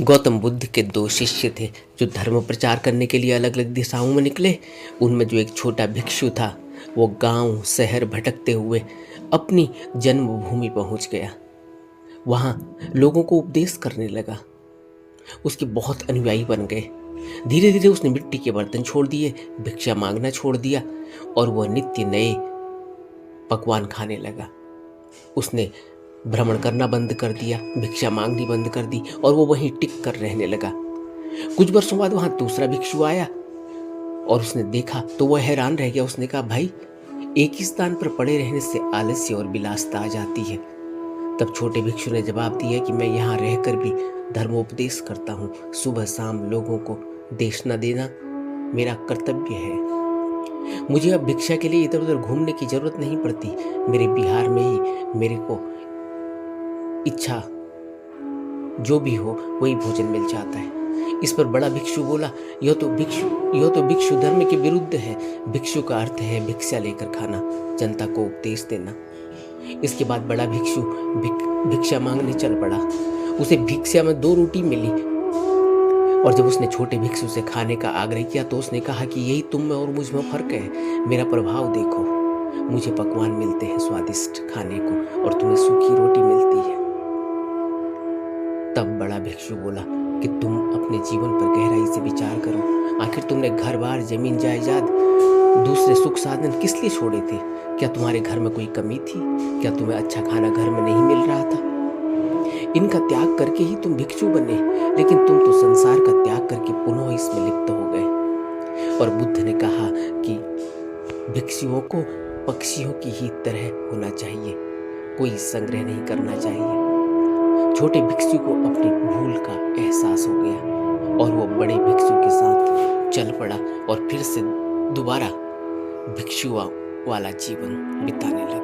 गौतम बुद्ध के दो शिष्य थे जो धर्म प्रचार करने के लिए अलग अलग दिशाओं में निकले। उनमें जो एक छोटा भिक्षु था वो गांव शहर भटकते हुए अपनी जन्मभूमि पहुंच गया। वहां लोगों को उपदेश करने लगा। उसके बहुत अनुयायी बन गए। धीरे धीरे उसने मिट्टी के बर्तन छोड़ दिए, भिक्षा मांगना छोड़ दिया और वह नित्य नए पकवान खाने लगा। उसने भ्रमण करना बंद कर दिया, भिक्षा मांगनी बंद कर दी और वो वहीं टिक कर रहने लगा। कुछ वर्षों बाद वहां दूसरा भिक्षु आया और उसने देखा तो वह हैरान रह गया। उसने कहा, भाई, एक ही स्थान पर पड़े रहने से आलस्य और विलासिता आ जाती है। तब छोटे भिक्षु ने जवाब दिया कि मैं यहाँ रहकर भी धर्मोपदेश करता हूँ। सुबह शाम लोगों को देशना देना मेरा कर्तव्य है। मुझे अब भिक्षा के लिए इधर उधर घूमने की जरूरत नहीं पड़ती। मेरे बिहार में ही मेरे को इच्छा जो भी हो वही भोजन मिल जाता है। इस पर बड़ा भिक्षु बोला, यह तो भिक्षु धर्म के विरुद्ध है। भिक्षु का अर्थ है भिक्षा लेकर खाना, जनता को उपदेश देना। इसके बाद बड़ा भिक्षु भिक्षा मांगने चल पड़ा। उसे भिक्षा में 2 रोटी मिली और जब उसने छोटे भिक्षु से खाने का आग्रह किया तो उसने कहा कि यही तुम में और मुझ में फर्क है। मेरा प्रभाव देखो, मुझे पकवान मिलते हैं स्वादिष्ट खाने को और तुम्हें सूखी रोटी मिलती है। तब बड़ा भिक्षु बोला कि तुम अपने जीवन पर गहराई से विचार करो। आखिर तुमने घर बार, जमीन जायदाद, दूसरे सुख साधन किस लिए छोड़े थे? क्या तुम्हारे घर में कोई कमी थी? क्या तुम्हें अच्छा खाना घर में नहीं मिल रहा था? इनका त्याग करके ही तुम भिक्षु बने, लेकिन तुम तो संसार का त्याग करके पुनः इसमें लिप्त हो गए। और बुद्ध ने कहा कि भिक्षुओं को पक्षियों की ही तरह होना चाहिए, कोई संग्रह नहीं करना चाहिए। छोटे भिक्षु को अपनी भूल का एहसास हो गया और वो बड़े भिक्षु के साथ चल पड़ा और फिर से दोबारा भिक्षु वाला जीवन बिताने लगा।